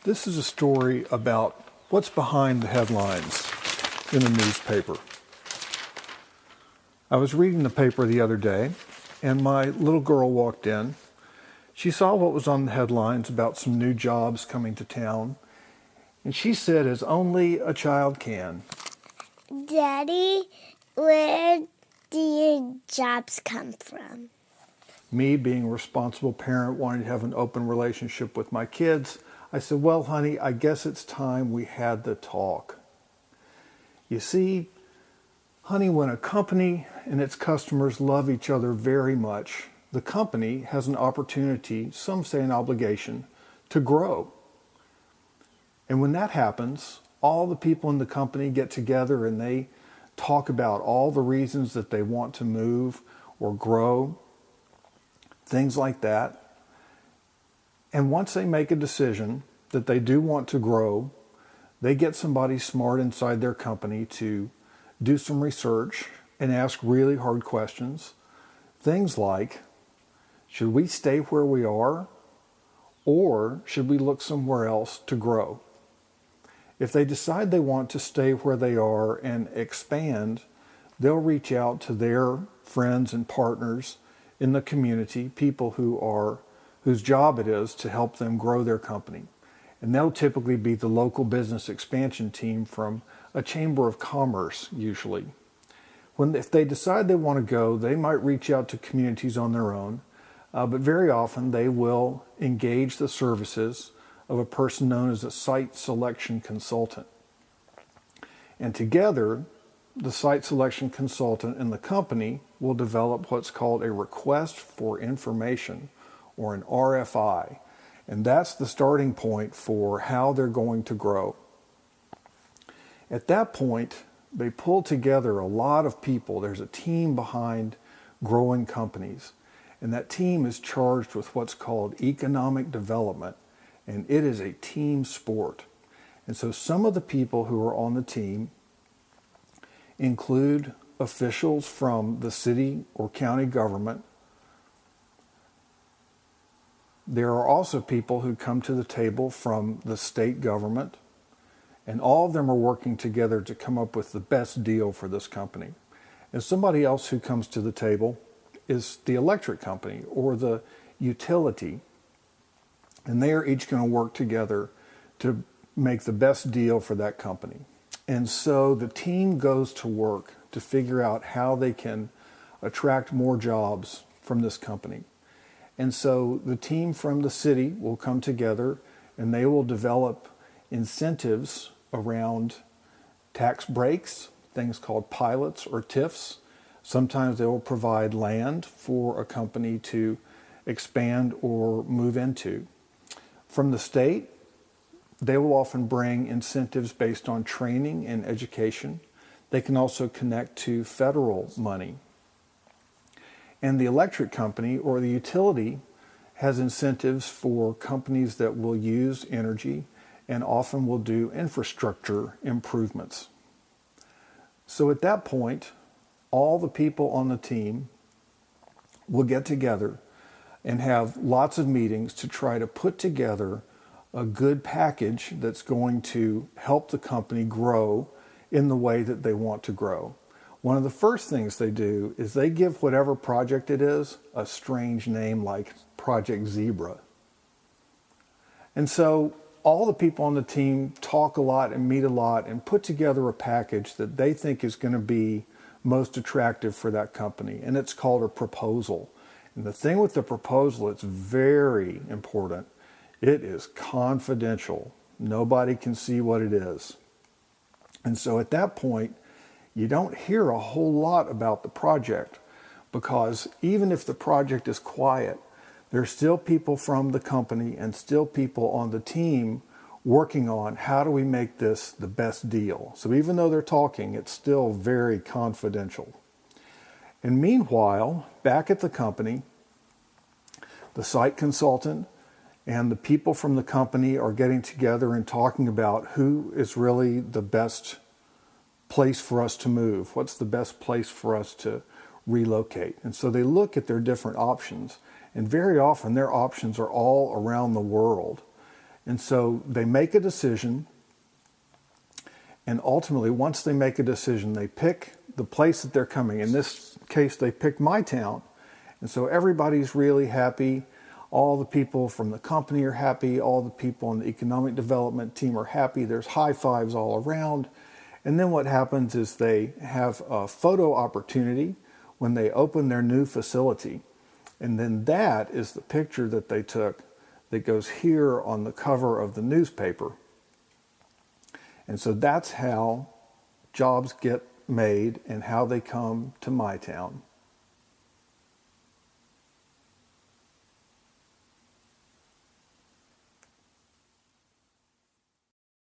This is a story about what's behind the headlines in a newspaper. I was reading the paper the other day, and my little girl walked in. She saw what was on the headlines about some new jobs coming to town, and she said, as only a child can, "Daddy, where do your jobs come from?" Me, being a responsible parent, wanting to have an open relationship with my kids, I said, well, honey, I guess it's time we had the talk. You see, honey, when a company and its customers love each other very much, the company has an opportunity, some say an obligation, to grow. And when that happens, all the people in the company get together and they talk about all the reasons that they want to move or grow, things like that. And once they make a decision that they do want to grow, they get somebody smart inside their company to do some research and ask really hard questions. Things like, should we stay where we are, or should we look somewhere else to grow? If they decide they want to stay where they are and expand, they'll reach out to their friends and partners in the community, people whose job it is to help them grow their company. And they'll typically be the local business expansion team from a chamber of commerce, usually. If they decide they want to go, they might reach out to communities on their own, but very often they will engage the services of a person known as a site selection consultant. And together, the site selection consultant and the company will develop what's called a request for information, or an RFI. And that's the starting point for how they're going to grow. At that point, they pull together a lot of people. There's a team behind growing companies. And that team is charged with what's called economic development. And it is a team sport. And so some of the people who are on the team include officials from the city or county government. There are also people who come to the table from the state government, and all of them are working together to come up with the best deal for this company. And somebody else who comes to the table is the electric company or the utility, and they are each going to work together to make the best deal for that company. And so the team goes to work to figure out how they can attract more jobs from this company. And so the team from the city will come together and they will develop incentives around tax breaks, things called pilots or TIFs. Sometimes they will provide land for a company to expand or move into. From the state, they will often bring incentives based on training and education. They can also connect to federal money. And the electric company or the utility has incentives for companies that will use energy and often will do infrastructure improvements. So at that point, all the people on the team will get together and have lots of meetings to try to put together a good package that's going to help the company grow in the way that they want to grow. One of the first things they do is they give whatever project it is a strange name like Project Zebra. And so all the people on the team talk a lot and meet a lot and put together a package that they think is going to be most attractive for that company. And it's called a proposal. And the thing with the proposal, it's very important. It is confidential. Nobody can see what it is. And so at that point, you don't hear a whole lot about the project, because even if the project is quiet, there's still people from the company and still people on the team working on how do we make this the best deal. So even though they're talking, it's still very confidential. And meanwhile, back at the company, the site consultant and the people from the company are getting together and talking about who is really the best place for us to move. What's the best place for us to relocate? And so they look at their different options. And very often their options are all around the world. And so they make a decision, and ultimately, once they make a decision, they pick the place that they're coming. In this case, they picked my town. And so everybody's really happy. All the people from the company are happy. All the people in the economic development team are happy. There's high fives all around. And then what happens is they have a photo opportunity when they open their new facility. And then that is the picture that they took that goes here on the cover of the newspaper. And so that's how jobs get made and how they come to my town.